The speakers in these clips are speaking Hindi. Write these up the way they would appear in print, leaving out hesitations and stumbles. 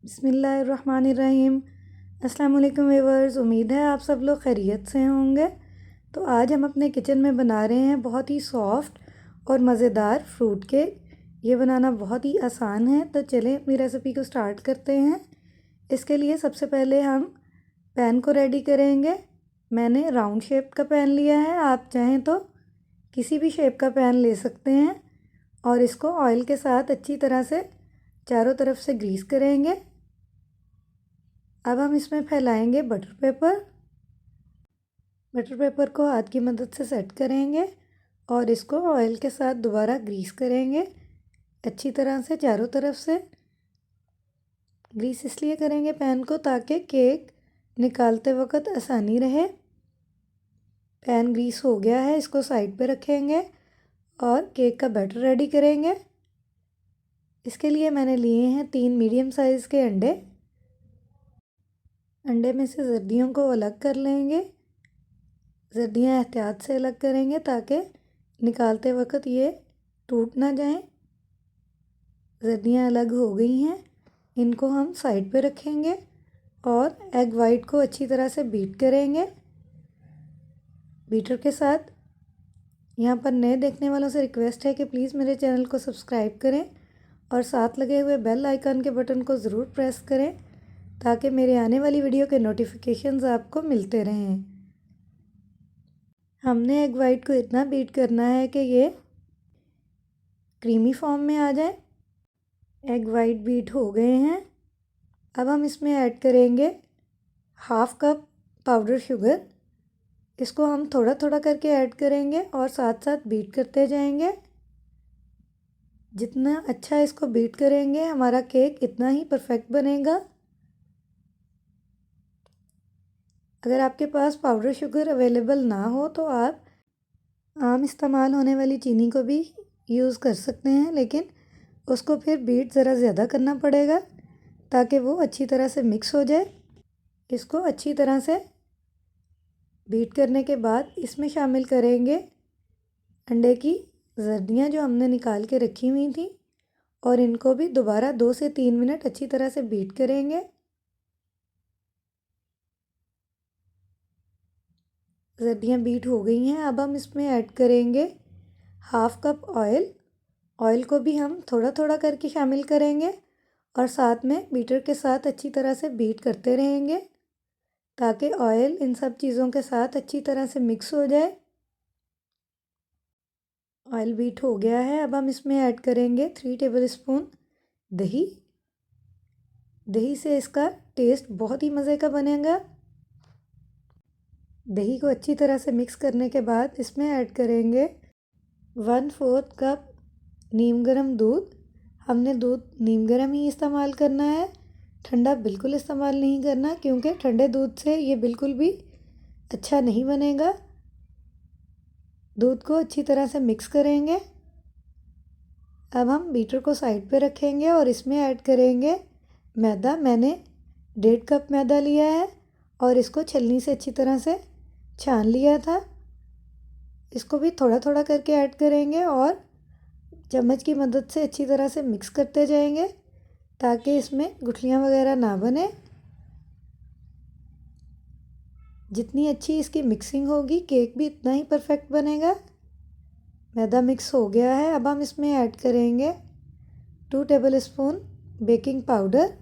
बिस्मिल्लाहिर्रहमानिर्रहीम। अस्सलाम वालेकुम व्यूअर्स, उम्मीद है आप सब लोग खैरियत से होंगे। तो आज हम अपने किचन में बना रहे हैं बहुत ही सॉफ्ट और मज़ेदार फ्रूट केक। ये बनाना बहुत ही आसान है, तो चलें अपनी रेसिपी को स्टार्ट करते हैं। इसके लिए सबसे पहले हम पैन को रेडी करेंगे। मैंने राउंड शेप का पैन लिया है, आप चाहें तो किसी भी शेप का पैन ले सकते हैं। और इसको ऑयल के साथ अच्छी तरह से चारों तरफ से ग्रीस करेंगे। अब हम इसमें फैलाएंगे बटर पेपर। बटर पेपर को हाथ की मदद से सेट करेंगे और इसको ऑयल के साथ दोबारा ग्रीस करेंगे अच्छी तरह से चारों तरफ से। ग्रीस इसलिए करेंगे पैन को ताकि केक निकालते वक्त आसानी रहे। पैन ग्रीस हो गया है, इसको साइड पे रखेंगे और केक का बैटर रेडी करेंगे। इसके लिए मैंने लिए हैं 3 मीडियम साइज़ के अंडे। अंडे में से जर्दियों को अलग कर लेंगे। जर्दियाँ एहतियात से अलग करेंगे ताकि निकालते वक्त ये टूट ना जाएं। जर्दियाँ अलग हो गई हैं, इनको हम साइड पे रखेंगे और एग वाइट को अच्छी तरह से बीट करेंगे बीटर के साथ। यहाँ पर नए देखने वालों से रिक्वेस्ट है कि प्लीज़ मेरे चैनल को सब्सक्राइब करें और साथ लगे हुए बेल आइकन के बटन को ज़रूर प्रेस करें ताकि मेरे आने वाली वीडियो के नोटिफिकेशंस आपको मिलते रहें। हमने एग वाइट को इतना बीट करना है कि ये क्रीमी फॉर्म में आ जाए। एग वाइट बीट हो गए हैं। अब हम इसमें ऐड करेंगे 1/2 कप पाउडर शुगर। इसको हम थोड़ा थोड़ा करके ऐड करेंगे और साथ साथ बीट करते जाएंगे। जितना अच्छा इसको बीट करेंगे हमारा केक इतना ही परफेक्ट बनेगा। अगर आपके पास पाउडर शुगर अवेलेबल ना हो तो आप आम इस्तेमाल होने वाली चीनी को भी यूज़ कर सकते हैं, लेकिन उसको फिर बीट ज़रा ज़्यादा करना पड़ेगा ताकि वो अच्छी तरह से मिक्स हो जाए। इसको अच्छी तरह से बीट करने के बाद इसमें शामिल करेंगे अंडे की जर्दियाँ जो हमने निकाल के रखी हुई थी और इनको भी दोबारा 2 से 3 मिनट अच्छी तरह से बीट करेंगे। जर्दियाँ बीट हो गई हैं। अब हम इसमें ऐड करेंगे 1/2 कप ऑयल। ऑयल को भी हम थोड़ा थोड़ा करके शामिल करेंगे और साथ में बीटर के साथ अच्छी तरह से बीट करते रहेंगे ताकि ऑयल इन सब चीज़ों के साथ अच्छी तरह से मिक्स हो जाए। ऑयल बीट हो गया है। अब हम इसमें ऐड करेंगे 3 टेबलस्पून दही। दही से इसका टेस्ट बहुत ही मज़े का बनेगा। दही को अच्छी तरह से मिक्स करने के बाद इसमें ऐड करेंगे 1/4 कप नीम गर्म दूध। हमने दूध नीम गर्म ही इस्तेमाल करना है, ठंडा बिल्कुल इस्तेमाल नहीं करना क्योंकि ठंडे दूध से ये बिल्कुल भी अच्छा नहीं बनेगा। दूध को अच्छी तरह से मिक्स करेंगे। अब हम बीटर को साइड पे रखेंगे और इसमें ऐड करेंगे मैदा। मैंने 1.5 कप मैदा लिया है और इसको छलनी से अच्छी तरह से छान लिया था। इसको भी थोड़ा थोड़ा करके ऐड करेंगे और चम्मच की मदद से अच्छी तरह से मिक्स करते जाएंगे ताकि इसमें गुठलियाँ वगैरह ना बने। जितनी अच्छी इसकी मिक्सिंग होगी केक भी इतना ही परफेक्ट बनेगा। मैदा मिक्स हो गया है। अब हम इसमें ऐड करेंगे 2 टेबलस्पून बेकिंग पाउडर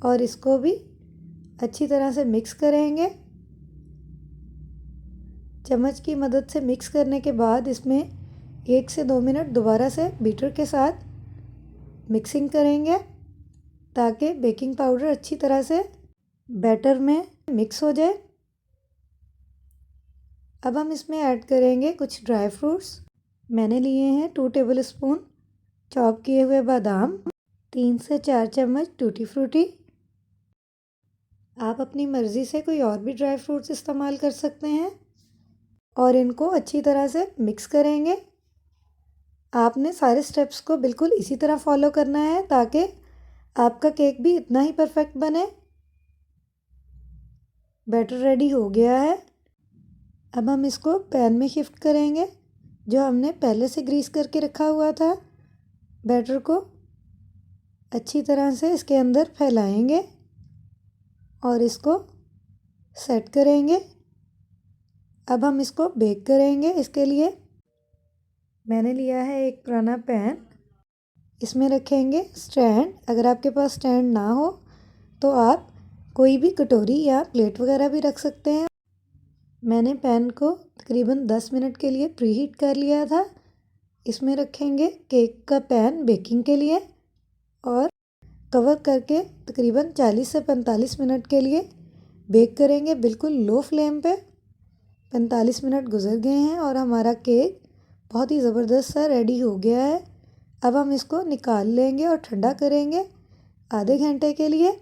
और इसको भी अच्छी तरह से मिक्स करेंगे। चम्मच की मदद से मिक्स करने के बाद इसमें 1 से 2 मिनट दोबारा से बीटर के साथ मिक्सिंग करेंगे ताकि बेकिंग पाउडर अच्छी तरह से बैटर में मिक्स हो जाए। अब हम इसमें ऐड करेंगे कुछ ड्राई फ्रूट्स। मैंने लिए हैं 2 टेबलस्पून चॉप किए हुए बादाम, 3 से 4 चम्मच टूटी फ्रूटी। आप अपनी मर्ज़ी से कोई और भी ड्राई फ्रूट्स इस्तेमाल कर सकते हैं और इनको अच्छी तरह से मिक्स करेंगे। आपने सारे स्टेप्स को बिल्कुल इसी तरह फॉलो करना है ताकि आपका केक भी इतना ही परफेक्ट बने। बैटर रेडी हो गया है। अब हम इसको पैन में शिफ्ट करेंगे जो हमने पहले से ग्रीस करके रखा हुआ था बैटर को। अच्छी तरह से इसके अंदर फैलाएंगे और इसको सेट करेंगे। अब हम इसको बेक करेंगे। इसके लिए मैंने लिया है एक पुराना पैन, इसमें रखेंगे स्टैंड। अगर आपके पास स्टैंड ना हो तो आप कोई भी कटोरी या प्लेट वगैरह भी रख सकते हैं। मैंने पैन को तकरीबन 10 मिनट के लिए प्रीहीट कर लिया था। इसमें रखेंगे केक का पैन बेकिंग के लिए और कवर करके तकरीबन 40 से 45 मिनट के लिए बेक करेंगे, बिल्कुल लो फ्लेम पे। 45 मिनट गुजर गए हैं और हमारा केक बहुत ही ज़बरदस्त सा रेडी हो गया है। अब हम इसको निकाल लेंगे और ठंडा करेंगे आधे घंटे के लिए।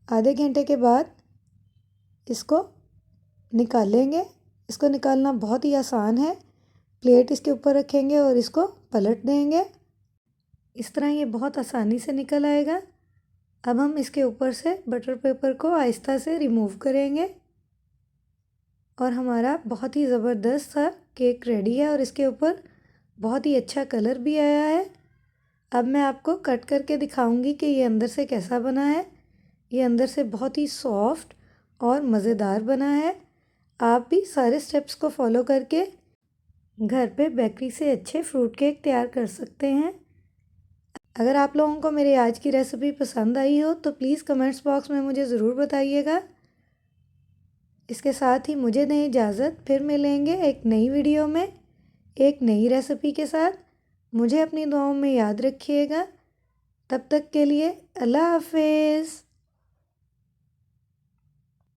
आधे घंटे के बाद इसको निकालेंगे। इसको निकालना बहुत ही आसान है। प्लेट इसके ऊपर रखेंगे और इसको पलट देंगे। इस तरह ये बहुत आसानी से निकल आएगा। अब हम इसके ऊपर से बटर पेपर को आहिस्ता से रिमूव करेंगे और हमारा बहुत ही ज़बरदस्त सा केक रेडी है और इसके ऊपर बहुत ही अच्छा कलर भी आया है। अब मैं आपको कट करके दिखाऊंगी कि ये अंदर से कैसा बना है। ये अंदर से बहुत ही सॉफ्ट और मज़ेदार बना है। आप भी सारे स्टेप्स को फॉलो करके घर पे बेकरी से अच्छे फ्रूट केक तैयार कर सकते हैं। अगर आप लोगों को मेरी आज की रेसिपी पसंद आई हो तो प्लीज़ कमेंट्स बॉक्स में मुझे ज़रूर बताइएगा। इसके साथ ही मुझे दें इजाज़त, फिर मिलेंगे एक नई वीडियो में एक नई रेसिपी के साथ। मुझे अपनी दुआओं में याद रखिएगा। तब तक के लिए अल्लाह हाफिज़।